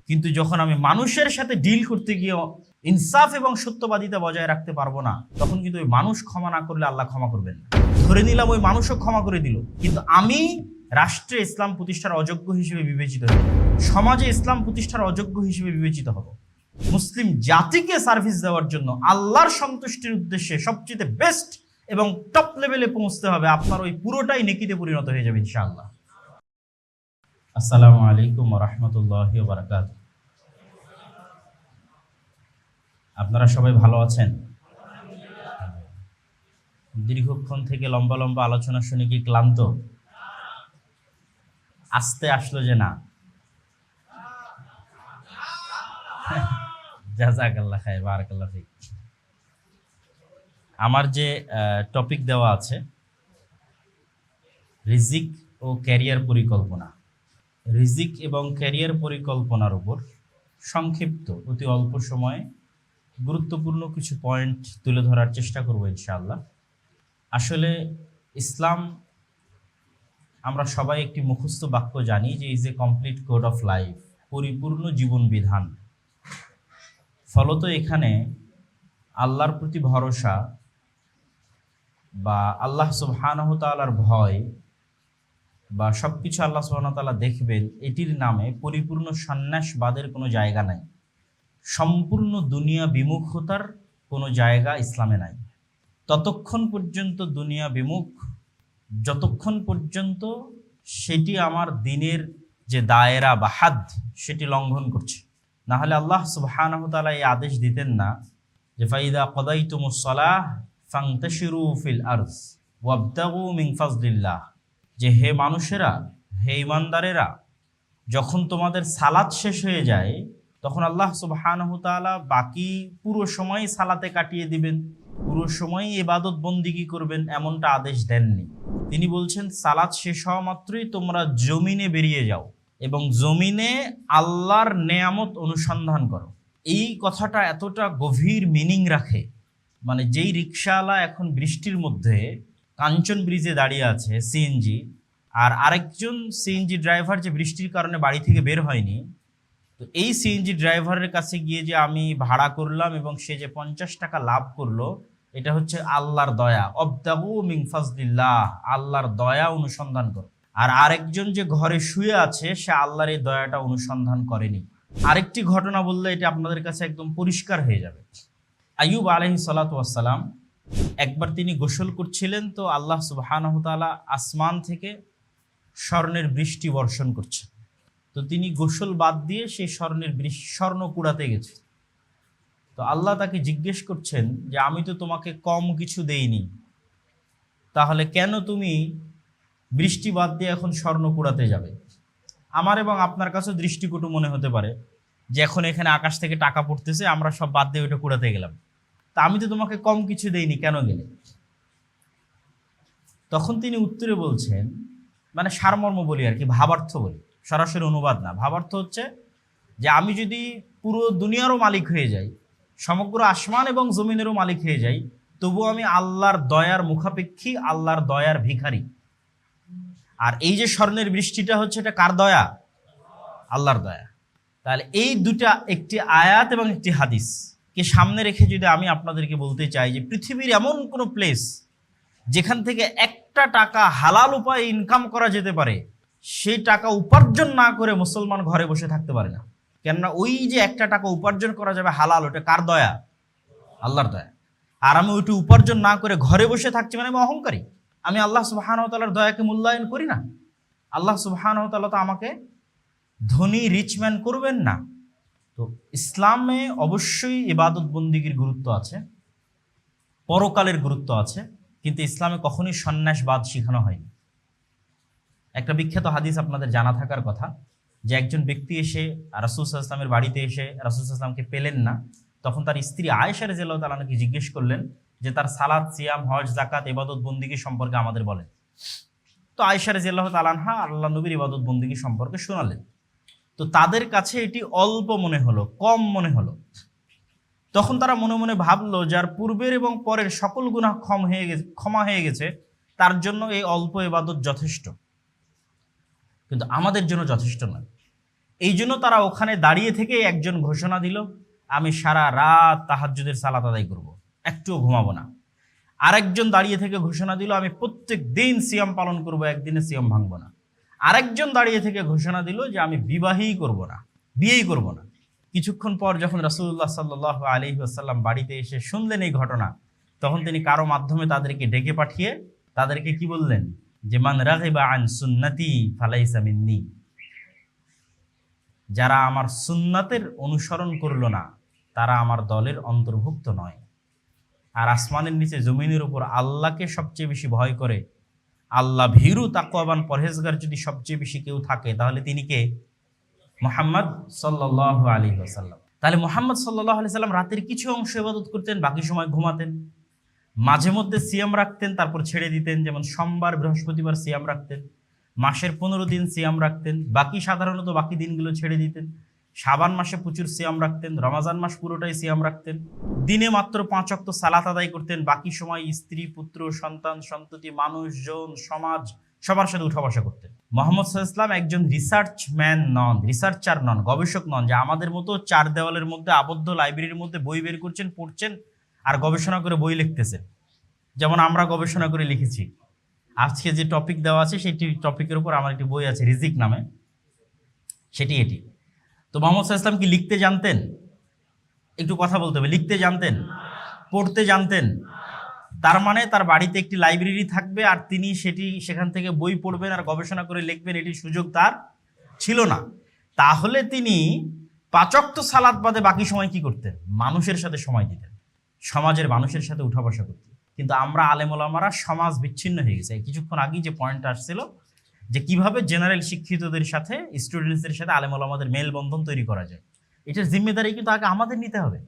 কিন্তু যখন আমি মানুষের সাথে ডিল করতে গিয়ে ইনসাফ এবং সত্যবাদিতা বজায় রাখতে পারবো না, তখন কিন্তু ওই মানুষ ক্ষমা না করলে আল্লাহ ক্ষমা করবেন না। ধরে নিলাম ওই মানুষও ক্ষমা করে দিল, কিন্তু আমি রাষ্ট্রে ইসলাম প্রতিষ্ঠার অযোগ্য হিসেবে বিবেচিত হব, সমাজে ইসলাম প্রতিষ্ঠার অযোগ্য হিসেবে বিবেচিত হব। মুসলিম জাতিকে সার্ভিস দেওয়ার জন্য আল্লাহর সন্তুষ্টির উদ্দেশ্যে সবচেয়ে বেস্ট এবং টপ লেভেলে পৌঁছতে হবে। আপনার ওই পুরোটাই নেকিতে পরিণত হয়ে যাবে ইনশাআল্লাহ। আসসালামু আলাইকুম ওয়া রাহমাতুল্লাহি ওয়া বারাকাতুহু। আপনারা সবাই ভালো আছেন? দীর্ঘক্ষণ থেকে লম্বা লম্বা আলোচনা শুনে কি ক্লান্ত? আস্তে আসলো যে না? জাযাকাল্লাহ খায়র, বারাকাল্লাহ ফিক। আমার যে টপিক দেওয়া আছে, রিজিক ও ক্যারিয়ার পরিকল্পনা, রিজিক এবং ক্যারিয়ার পরিকল্পনার উপর সংক্ষিপ্ত অতি অল্প সময়ে গুরুত্বপূর্ণ কিছু পয়েন্ট তুলে ধরার চেষ্টা করব ইনশাআল্লাহ। আসলে ইসলাম, আমরা সবাই একটি মুখস্থ বাক্য জানি যে is a complete code of life, পরিপূর্ণ জীবন বিধান। ফলত এখানে আল্লাহর প্রতি ভরসা বা আল্লাহ সুবহানাহু তাআলার ভয় বা সব কিছু আল্লাহ সুবহানাহু তাআলা দেখবেন, এটির নামে পরিপূর্ণ সন্ন্যাসবাদের কোনো জায়গা নাই। সম্পূর্ণ দুনিয়া বিমুখতার কোনো জায়গা ইসলামে নাই। ততক্ষণ পর্যন্ত দুনিয়া বিমুখ, যতক্ষণ পর্যন্ত সেটি আমার দিনের যে দায়রা বা হাদ সেটি লঙ্ঘন করছে। না হলে আল্লাহ সুবহানাহু তাআলা এই আদেশ দিতেন না যে ফাইদা কদাইতুমুস সালাহ ফান্তাশিরু ফিল আরদ ওয়াবতাগু মিন ফাজলিল্লাহ, যে হে মানুষেরা, হে ঈমানদারেরা, যখন তোমাদের সালাত শেষ হয়ে যায় তখন আল্লাহ সুবহানাহু তাআলা বাকি পুরো সময় সালাতে কাটিয়ে দিবেন, পুরো সময় ইবাদত বন্দিগি করবেন, এমনটা আদেশ দেননি। তিনি বলছেন সালাত শেষ হওয়া মাত্রই তোমরা জমিনে বেরিয়ে যাও এবং জমিনে আল্লাহর নেয়ামত অনুসন্ধান করো। এই কথাটা এতটা গভীর মিনিং রাখে, মানে যেই রিকশাওয়ালা এখন বৃষ্টির মধ্যে কাঞ্চন ব্রিজে দাঁড়িয়ে আছে সিএনজি, আর আরেকজন সিএনজি ড্রাইভার যে বৃষ্টির কারণে বাড়ি থেকে বের হয়নি, তো এই সিএনজি ড্রাইভারের কাছে গিয়ে যে আমি ভাড়া করলাম এবং সে যে 50 টাকা লাভ করলো, এটা হচ্ছে আল্লাহর দয়া। অবতাগু মিন ফাজলিল্লাহ, আল্লাহর দয়া অনুসন্ধান করো। আর আরেকজন যে ঘরে শুয়ে আছে, সে আল্লাহর এই দয়াটা অনুসন্ধান করেনি। আরেকটি ঘটনা বললে এটা আপনাদের কাছে একদম পরিষ্কার হয়ে যাবে। আইয়ুব আলাইহিস সালাতু ওয়াস সালাম, একবার তিনি গোসল করছিলেন, তো আল্লাহ সুবহানাহু তাআলা আসমান থেকে স্বর্ণের বৃষ্টি বর্ষণ করছে। তো তিনি গোসল বাদ দিয়ে সেই স্বর্ণ কুড়াতে গেছে। তো আল্লাহ তাকে জিজ্ঞেস করছেন যে আমি তো তোমাকে কম কিছু দেইনি, তাহলে কেন তুমি বৃষ্টি বাদ দিয়ে এখন স্বর্ণ কুড়াতে যাবে? আমার এবং আপনার কাছে দৃষ্টিকটু মনে হতে পারে যে এখন এখানে আকাশ থেকে টাকা পড়তেছে, আমরা সব বাদ দিয়ে ওইটা কুড়াতে গেলাম, তা আমি তো তোমাকে কম কিছু দেইনি, কেন গেলে? তখন তিনি উত্তরে বলছেন, মানে সারমর্ম বলি আর কি, ভাবার্থ বলি, সরাসরি অনুবাদ না। ভাবার্থ হচ্ছে যে আমি যদি পুরো দুনিয়ারও মালিক হয়ে যাই, সমগ্র আসমান এবং জমিনেরও মালিক হয়ে যাই, তবুও আমি আল্লাহর দয়ার মুখাপেক্ষী, আল্লাহর দয়ার ভিখারি। আর এই যে স্বর্ণের বৃষ্টিটা হচ্ছে, এটা কার দয়া? আল্লাহর দয়া। তাহলে এই দুটা, একটি আয়াত এবং একটি হাদিসকে সামনে রেখে যদি আমি আপনাদেরকে বলতে চাই যে পৃথিবীর এমন কোনো প্লেস যেখান থেকে একটা টাকা হালাল উপায়ে ইনকাম করা যেতে পারে, সেই টাকা উপার্জন না করে মুসলমান ঘরে বসে থাকতে পারে না। কেননা ওই যে একটা টাকা উপার্জন করা যাবে হালাল, ওটা কার দয়া? আল্লাহর দয়া। আর আমি ওইটা উপার্জন না করে ঘরে বসে থাকছি, মানে আমি অহংকারী, আমি আল্লাহ সুবহানাহু তাআলার দয়াকে মূল্যায়ন করি না। আল্লাহ সুবহানাহু তাআলা তো আমাকে ধনী রিচম্যান করবেন না। তো ইসলামে অবশ্যই ইবাদত বন্দিগির গুরুত্ব আছে, পরকালের গুরুত্ব আছে, কিন্তু ইসলামে কখনোই সন্ন্যাসবাদ শেখানো হয়নি। একটা বিখ্যাত হাদিস আপনাদের জানা থাকার কথা, যে একজন ব্যক্তি এসে রাসূল সাল্লাল্লাহু আলাইহি ওয়াসাল্লামের বাড়িতে এসে রাসূল সাল্লাল্লাহু আলাইহি ওয়াসাল্লামকে পেলেন না। তখন তার স্ত্রী আয়েশা রাদিয়াল্লাহু তাআলা আনহাকে জিজ্ঞেস করলেন যে তার সালাত, সিয়াম, হজ, যাকাত, ইবাদত বন্দিগি সম্পর্কে আমাদের বলেন। তো আয়েশা রাদিয়াল্লাহু তাআলা আনহা আল্লাহ নবীর ইবাদত বন্দিগি সম্পর্কে শোনালেন। তো তাদের কাছে এটি অল্প মনে হলো, কম মনে হলো। তখন তারা মনে মনে ভাবলো, যার পূর্বের এবং পরের সকল গুনাহ ক্ষমা হয়ে গেছে, তার জন্য এই অল্প ইবাদত যথেষ্ট, কিন্তু আমাদের জন্য যথেষ্ট নয়। এই জন্য তারা ওখানে দাঁড়িয়ে থেকে একজন ঘোষণা দিল, আমি সারা রাত তাহাজ্জুদের সালাত আদায় করব, একটুও ঘুমাবো না। আরেকজন দাঁড়িয়ে থেকে ঘোষণা দিল, আমি প্রত্যেক দিন সিয়াম পালন করব, একদিনে সিয়াম ভাঙবো না। আরেকজন দাঁড়িয়ে থেকে ঘোষণা দিল যে আমি বিবাহই করব না, বিয়েই করব না। কিছুক্ষণ পর যখন রাসূলুল্লাহ সাল্লাল্লাহু আলাইহি ওয়াসাল্লাম বাড়িতে এসে শুনলেন এই ঘটনা, তখন তিনি কারো মাধ্যমে তাদেরকে ডেকে পাঠিয়ে তাদেরকে কি বললেন, যে মান রাগিবা আন সুন্নতি ফালাইসা মিন্নি, যারা আমার সুন্নাতের অনুসরণ করলো না তারা আমার দলের অন্তর্ভুক্ত নয়। আর আসমানের নিচে জমিনের উপর আল্লাহকে সবচেয়ে বেশি ভয় করে, আল্লাহ ভীরু তাকওয়াবান পরহেজগার যদি সবচেয়ে বেশি কেউ থাকে তাহলে তিনি কে? মুহাম্মদ সাল্লাল্লাহু আলাইহি ওয়াসাল্লাম। তাহলে মুহাম্মদ সাল্লাল্লাহু আলাইহি ওয়াসাল্লাম রাতের কিছু অংশ ইবাদত করতেন, বাকি সময় ঘুমাতেন। মাঝে মধ্যে সিয়াম রাখতেন, তারপর ছেড়ে দিতেন, যেমন সোমবার বৃহস্পতিবার সিয়াম রাখতেন। মাসের 15 দিন সিয়াম রাখতেন, সাধারণত বাকি দিনগুলো ছেড়ে দিতেন। শাবান মাসে প্রচুর সিয়াম রাখতেন, রমাজান মাস পুরোটাই সিয়াম রাখতেন। দিনে মাত্র 5 ওয়াক্ত সালাত আদায় করতেন, বাকি সময় স্ত্রী, পুত্র, সন্তান, সন্ততি, মানুষজন, সমাজ সবার সাথে উঠা বসা করতেন। মুহাম্মদ সাল্লাল্লাহু আলাইহি ওয়াসাল্লাম একজন রিসার্চার নন, গবেষক নন, যে আমাদের মতো 4 দেওয়ালের মধ্যে আবদ্ধ লাইব্রেরির মধ্যে বই বের করছেন, পড়ছেন আর গবেষণা করে বই লিখতেছেন, যেমন আমরা গবেষণা করে লিখেছি। আজকে যে টপিক দেওয়া আছে সেই টপিকের উপর আমার একটি বই আছে রিজিক নামে, এটি। তো মুহাম্মদ সাল্লাল্লাহু আলাইহি ওয়াসাল্লাম কি লিখতে জানতেন? একটু কথা বলতে হবে। লিখতে জানতেন? পড়তে জানতেন? তার মানে তার বাড়িতে একটি লাইব্রেরি থাকবে আর তিনি সেখান থেকে বই পড়বেন আর গবেষণা করে লিখবেন, এটি সুযোগ তার ছিল না। তাহলে তিনি 5 ওয়াক্ত সালাত বাদে বাকি সময় কি করতেন? মানুষের সাথে সময় দিতেন, সমাজের মানুষের সাথে উঠা বসা করতেন। কিন্তু আমরা আলেম ওলামারা সমাজ বিচ্ছিন্ন হয়ে গেছে। কিছুক্ষণ আগেই যে পয়েন্ট আসছিল যে কিভাবে জেনারেল শিক্ষিতদের সাথে স্টুডেন্টসদের সাথে আলেম ওলামাদের মেলবন্ধন তৈরি করা যায়, এটার জিম্মেদারি কিন্তু আগে আমাদের নিতে হবে।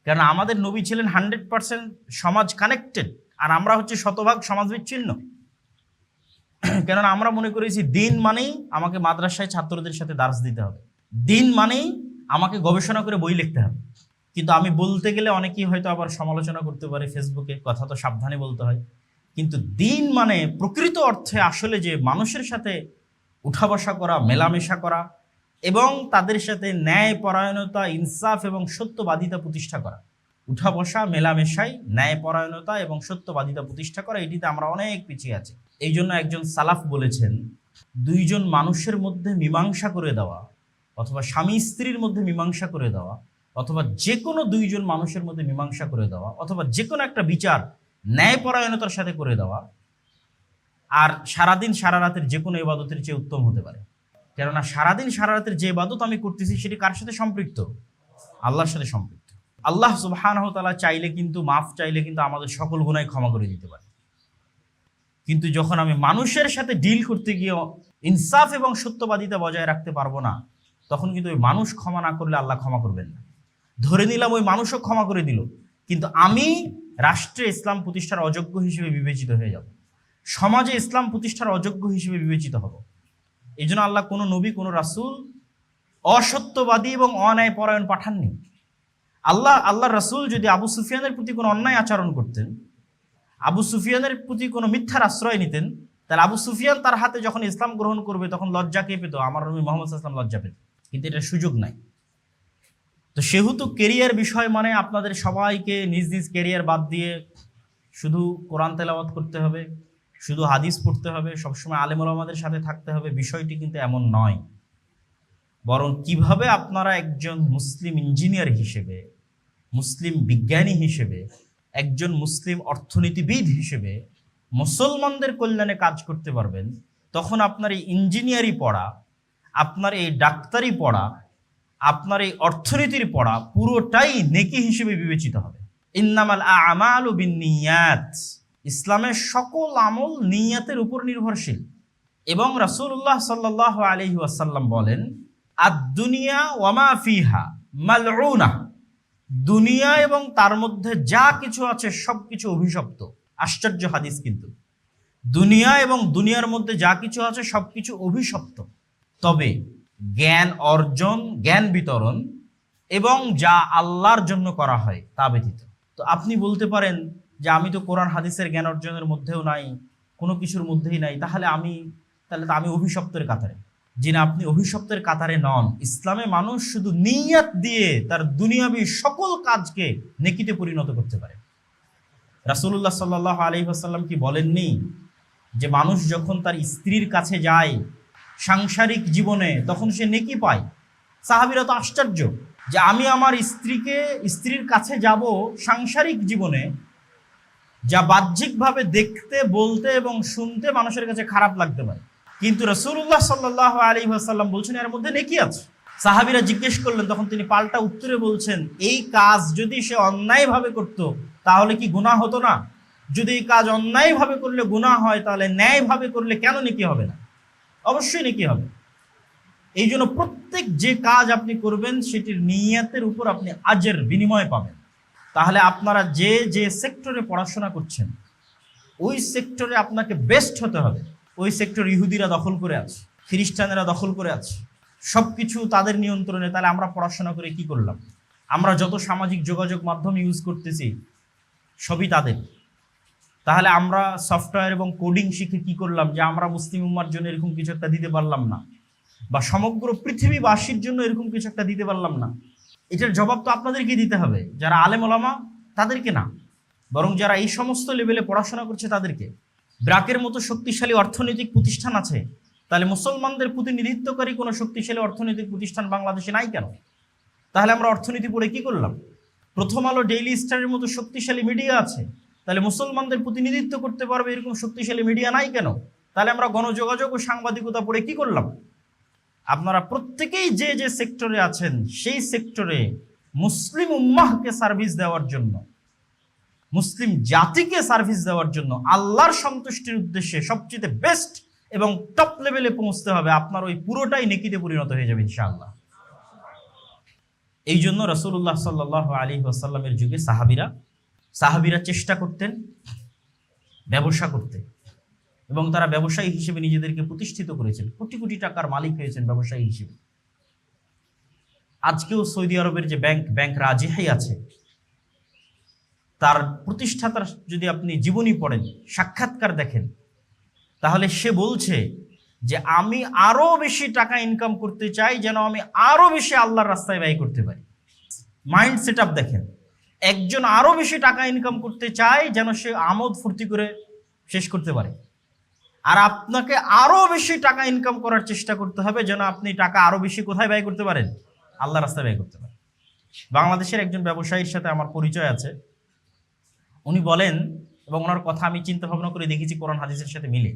কারণ আমাদের নবী ছিলেন 100% সমাজ কানেক্টেড, আর আমরা হচ্ছে শতভাগ সমাজ বিচ্ছিন্ন। কেননা আমরা মনে করেছি দিন মানেই আমাকে মাদ্রাসায় ছাত্রদের সাথে দার্স দিতে হবে, দিন মানেই আমাকে গবেষণা করে বই লিখতে হবে। কিন্তু আমি বলতে গেলে অনেকেই হয়তো আবার সমালোচনা করতে পারে ফেসবুকে, কথা তো সাবধানে বলতে হয়। কিন্তু দিন মানে প্রকৃত অর্থে আসলে যে মানুষের সাথে উঠা বসা করা, মেলামেশা করা এবং তাদের সাথে ন্যায় পরায়ণতা, ইনসাফ এবং সত্যবাদিতা প্রতিষ্ঠা করা। উঠা বসা, মেলামেশাই ন্যায় পরায়ণতা এবং সত্যবাদিতা প্রতিষ্ঠা করা, এটিতে আমরা অনেক পিছিয়ে আছি। এই জন্য একজন সালাফ বলেছেন, 2 জন মানুষের মধ্যে মীমাংসা করে দেওয়া, অথবা স্বামী স্ত্রীর মধ্যে মীমাংসা করে দেওয়া, অথবা যে কোনো 2 জন মানুষের মধ্যে মীমাংসা করে দেওয়া, অথবা যে কোনো একটা বিচার ন্যায়পরায়ণতার সাথে করে দেওয়া, আর সারাদিন সারা রাতের যে কোনো ইবাদতের চেয়ে উত্তম হতে পারে। কেননা সারাদিন সারা রাতের যে ইবাদত আমি করতেছি সেটি কার সাথে সম্পৃক্ত? আল্লাহর সাথে সম্পৃক্ত। আল্লাহ সুবহানাহু ওয়া তাআলা চাইলে কিন্তু, মাফ চাইলে কিন্তু আমাদের সকল গুনাহ ক্ষমা করে দিতে পারে। কিন্তু যখন আমি মানুষের সাথে ডিল করতে গিয়ে ইনসাফ এবং সত্যবাদিতা বজায় রাখতে পারবো না, তখন কিন্তু ওই মানুষ ক্ষমা না করলে আল্লাহ ক্ষমা করবেন না। ধরে নিলাম ওই মানুষও ক্ষমা করে দিল, কিন্তু আমি রাষ্ট্রে ইসলাম প্রতিষ্ঠার অযোগ্য হিসেবে বিবেচিত হয়ে যাব, সমাজে ইসলাম প্রতিষ্ঠার অযোগ্য হিসেবে বিবেচিত হব। এই জন্য আল্লাহ কোনো নবী, কোনো রাসূল অসত্যবাদী এবং অন্যায় পরায়ণ পাঠাননি। আল্লাহ রাসূল যদি আবু সুফিয়ানের প্রতি কোনো অন্যায় আচরণ করতেন, আবু সুফিয়ানের প্রতি কোনো মিথ্যার আশ্রয় নিতেন, তাহলে আবু সুফিয়ান তার হাতে যখন ইসলাম গ্রহণ করবে তখন লজ্জা কে পেত? আমার নবী মুহাম্মদ সাল্লাল্লাহু আলাইহি ওয়াসাল্লাম লজ্জা পেত। কিন্তু এটার সুযোগ নাই। তো সেহেতু কেরিয়ার বিষয় মানে আপনাদের সবাইকে নিজ নিজ কেরিয়ার বাদ দিয়ে শুধু কোরআন তেলাওয়াত করতে হবে, শুধু হাদিস পড়তে হবে, সবসময় আলেম ওলামাদের সাথে থাকতে হবে, বিষয়টি কিন্তু এমন নয়। বরং কিভাবে আপনারা একজন মুসলিম ইঞ্জিনিয়ার হিসেবে, মুসলিম বিজ্ঞানী হিসেবে, একজন মুসলিম অর্থনীতিবিদ হিসেবে মুসলমানদের কল্যাণে কাজ করতে পারবেন, তখন আপনার এই ইঞ্জিনিয়ারি পড়া, আপনার এই ডাক্তারি পড়া, আপনার এই অর্থনীতির পড়া পুরোটাই নেকি হিসেবে বিবেচিত হবে। ইন্নামাল আমালু বিন্নিয়াত, ইসলামের সকল আমল নিয়াতের উপর নির্ভরশীল। এবং রাসূলুল্লাহ সাল্লাল্লাহু আলাইহি ওয়াসাল্লাম বলেন, আদ-দুনিয়া ওয়া মা ফিহা মালউনা, দুনিয়া এবং তার মধ্যে যা কিছু আছে সবকিছু অভিশপ্ত। আশ্চর্য হাদিস কিন্তু, দুনিয়া এবং দুনিয়ার মধ্যে যা কিছু আছে সবকিছু অভিশপ্ত, তবে জ্ঞান অর্জন, জ্ঞান বিতরণ এবং যা আল্লাহর জন্য করা হয় তা ব্যতীত। তো আপনি বলতে পারেন যে আমি তো কোরআন হাদিসের জ্ঞান অর্জনের মধ্যেও নাই, কোনো কিছুর মধ্যেই নাই, তাহলে তো আমি অভিশপ্তের কাতারে। যিনি আপনি অভিশপ্তের কাতারে নন। ইসলামে মানুষ শুধু নিয়াত দিয়ে তার দুনিয়াবী সকল কাজকে নেকিতে পরিণত করতে পারে। রাসূলুল্লাহ সাল্লাল্লাহু আলাইহি ওয়াসাল্লাম কি বলেননি যে মানুষ যখন তার স্ত্রীর কাছে যায় সাংসারিক জীবনে তখন সে নেকি পায়? সাহাবীরা তো আশ্চর্য যে আমি আমার স্ত্রীর কাছে যাব সাংসারিক জীবনে, যা বাহ্যিকভাবে দেখতে, বলতে এবং শুনতে মানুষের কাছে খারাপ লাগতে পারে, কিন্তু রাসূলুল্লাহ সাল্লাল্লাহু আলাইহি ওয়াসাল্লাম বলছেন এর মধ্যে নেকি আছে। সাহাবীরা জিজ্ঞেস করলেন, তখন তিনি পাল্টা উত্তরে বলছেন, এই কাজ যদি সে অন্যায়ভাবে করত তাহলে কি গুনাহ হতো না? যদি এই কাজ অন্যায়ভাবে করলে গুনাহ হয়, তাহলে ন্যায়ভাবে করলে কেন নেকি হবে না? অবশ্যই নেকি হবে। এই জন্য প্রত্যেক যে কাজ আপনি করবেন সেটির নিয়তের উপর আপনি আজের বিনিময় পাবেন। তাহলে আপনারা যে যে সেক্টরে পড়াশোনা করছেন ওই সেক্টরে আপনাকে বেস্ট হতে হবে। ওই সেক্টর ইহুদিরা দখল করে আছে, খ্রিস্টানেরা দখল করে আছে, সব কিছু তাদের নিয়ন্ত্রণে। তাহলে আমরা পড়াশোনা করে কি করলাম? আমরা যত সামাজিক যোগাযোগ মাধ্যম ইউজ করতেছি সবই তাদের। তাহলে আমরা সফটওয়্যার এবং কোডিং শিখে কি করলাম যে আমরা মুসলিম উম্মার জন্য এরকম কিছু একটা দিতে পারলাম না, বা সমগ্র পৃথিবীবাসীর জন্য এরকম কিছু একটা দিতে পারলাম না? এটার জবাব তো আপনাদেরকে দিতে হবে, যারা আলেম ওলামা তাদেরকে না, বরং যারা এই সমস্ত লেভেলে পড়াশোনা করছে তাদেরকে। ব্র্যাকের মতো শক্তিশালী অর্থনৈতিক প্রতিষ্ঠান আছে, তাহলে মুসলমানদের প্রতিনিধিত্বকারী কোনো শক্তিশালী অর্থনৈতিক প্রতিষ্ঠান বাংলাদেশে নাই কেন? তাহলে আমরা অর্থনীতি পড়ে কি করলাম? প্রথম আলো, ডেইলি স্টারের মতো শক্তিশালী মিডিয়া আছে, তাহলে মুসলমানদের প্রতিনিধিত্ব করতে পারবে এরকম শক্তিশালী মিডিয়া নাই কেন? তাহলে আমরা গণযোগাযোগ ও সাংবাদিকতা পড়ে কি করলাম? আপনারা প্রত্যেকেই যে যে সেক্টরে আছেন সেই সেক্টরে মুসলিম উম্মাহকে সার্ভিস দেওয়ার জন্য, মুসলিম জাতিকে সার্ভিস দেওয়ার জন্য, আল্লাহর সন্তুষ্টির উদ্দেশ্যে সবচেয়ে বেস্ট এবং টপ লেভেলে পৌঁছতে হবে। আপনার ওই পুরোটাই নেকিতে পরিণত হয়ে যাবে ইনশাআল্লাহ। এই জন্য রাসূলুল্লাহ সাল্লাল্লাহু আলাইহি ওয়াসাল্লামের যুগে সাহাবীরা চেষ্টা করতেন ব্যবসা করতে, এবং তারা ব্যবসায়ী হিসেবে নিজেদেরকে প্রতিষ্ঠিত করেছেন, কোটি কোটি টাকার মালিক হয়েছেন ব্যবসায়ী হিসেবে। আজকেও সৌদি আরবের যে ব্যাংক রাজিহাই আছে, তার প্রতিষ্ঠাতার যদি আপনি জীবনী পড়েন, সাক্ষাৎকার দেখেন, তাহলে সে বলছে যে আমি আরো বেশি টাকা ইনকাম করতে চাই যেন আমি আরো বেশি আল্লাহর রাস্তায় ব্যয় করতে পারি। মাইন্ড সেট আপ দেখেন, একজন আরো বেশি টাকা ইনকাম করতে চায় যেন সে আমোদ ফুর্তি করে শেষ করতে পারে, আর আপনাকে আরো বেশি টাকা ইনকাম করার চেষ্টা করতে হবে যেন আপনি টাকা আরো বেশি কোথায় ব্যয় করতে পারেন? আল্লাহর রাস্তায় ব্যয় করতে পারেন। বাংলাদেশের একজন ব্যবসায়ীর সাথে আমার পরিচয় আছে। উনি বলেন, এবং ওনার কথা আমি চিন্তা ভাবনা করে দেখেছি কোরআন হাদিসের সাথে মিলে,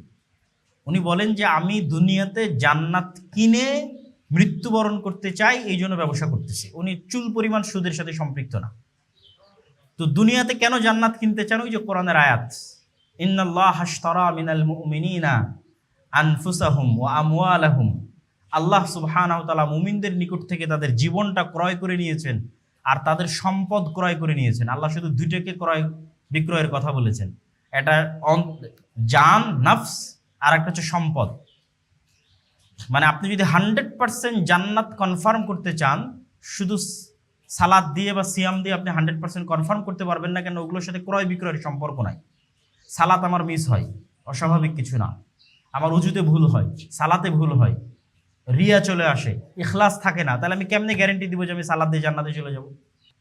উনি বলেন যে আমি দুনিয়াতে জান্নাত কিনে মৃত্যুবরণ করতে চাই, এই জন্য ব্যবসা করতেছি। উনি চুল পরিমাণ সুদের সাথে সম্পৃক্ত না। তো দুনিয়াতে কেন জান্নাত কিনতে চান? ওই যে কোরআনের আয়াত, ইন্নাল্লাহা আশতারা মিনাল মুমিনিনা আনফুসাহুম ওয়া আমওয়ালাহুম। আল্লাহ সুবহানাহু ওয়া তাআলা মুমিনদের নিকট থেকে তাদের জীবনটা ক্রয় করে নিয়েছেন আর তাদের সম্পদ ক্রয় করে নিয়েছেন। আল্লাহ শুধু দুইটাকে ক্রয় বিক্রয়ের কথা বলেছেন, এটা জান, নফস, আর একটা হচ্ছে সম্পদ। মানে আপনি যদি 100% জান্নাত কনফার্ম করতে চান, শুধু সালাত দিয়ে বা সিয়াম দিয়ে আপনি 100% কনফার্ম করতে পারবেন না। কেন? ওগুলোর সাথে ক্রয় বিক্রয়ের সম্পর্ক নাই। সালাত আমার মিস হয়, অস্বাভাবিক কিছু না। আমার উজুতে ভুল হয়, সালাতে ভুল হয়, রিয়া চলে আসে, ইখলাস থাকে না। তাহলে আমি কেমনে গ্যারেন্টি দিব যে আমি সালাত দিয়ে জান্নাতে চলে যাব?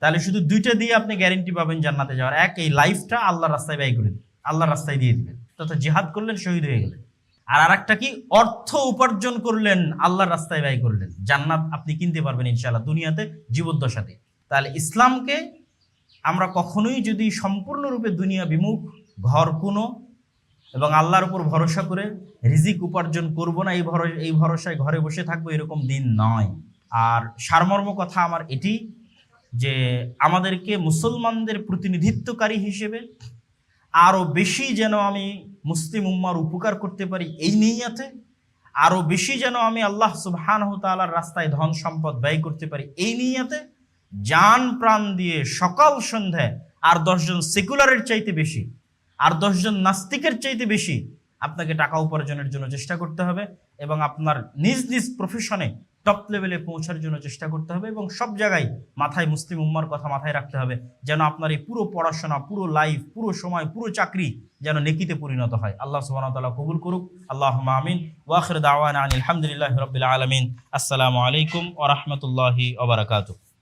তাহলে শুধু দুইটা দিয়ে আপনি গ্যারেন্টি পাবেন জান্নাতে যাওয়ার। এক, এই লাইফটা আল্লাহর রাস্তায় ব্যয় করেন, আল্লাহর রাস্তায় দিয়ে দিবেন, তথা জিহাদ করলেন, শহীদ হয়ে গেলেন। আর আরেকটা কি? অর্থ উপার্জন করলেন, আল্লাহর রাস্তায় ব্যয় করলেন। জান্নাত আপনি কিনতে পারবেন ইনশাআল্লাহ দুনিয়াতে জীবদ্দশাতে। তাহলে ইসলামকে আমরা কখনোই যদি সম্পূর্ণরূপে দুনিয়া বিমুখ, ঘর কোনো এবং আল্লাহর উপর ভরসা করে রিজিক উপার্জন করব না, এই ভরসায় ঘরে বসে থাকবো, এরকম দিন নয়। আর সারমর্ম কথা আমার এটি যে আমাদেরকে মুসলমানদের প্রতিনিধিত্বকারী হিসেবে আরও বেশি যেন আমি মুসলিম উম্মার উপকার করতে পারি এই নিয়তে, আরও বেশি যেন আমি আল্লাহ সুবহানাহু তাআলার রাস্তায় ধন সম্পদ ব্যয় করতে পারি এই নিয়তে, জান প্রাণ দিয়ে সকাল সন্ধ্যায় আর 10 জন সেকুলারের চাইতে বেশি, আর 10 জন নাস্তিকের চাইতে বেশি আপনাকে টাকা উপার্জনের জন্য চেষ্টা করতে হবে এবং আপনার নিজ নিজ প্রফেশনে টপ লেভেলে পৌঁছার জন্য চেষ্টা করতে হবে এবং সব জায়গায় মাথায় মুসলিম উম্মার কথা মাথায় রাখতে হবে, যেন আপনার এই পুরো পড়াশোনা, পুরো লাইফ, পুরো সময়, পুরো চাকরি যেন নেকিতে পরিণত হয়। আল্লাহ সুবহানাহু ওয়া তাআলা কবুল করুক। আল্লাহুম্মা আমিন। ওয়া আখিরু দাওয়ানা আনিল হামদুলিল্লাহি রাব্বিল আলামিন। আসসালামু আলাইকুম ওয়া রাহমাতুল্লাহি ওয়া বারাকাতুহু।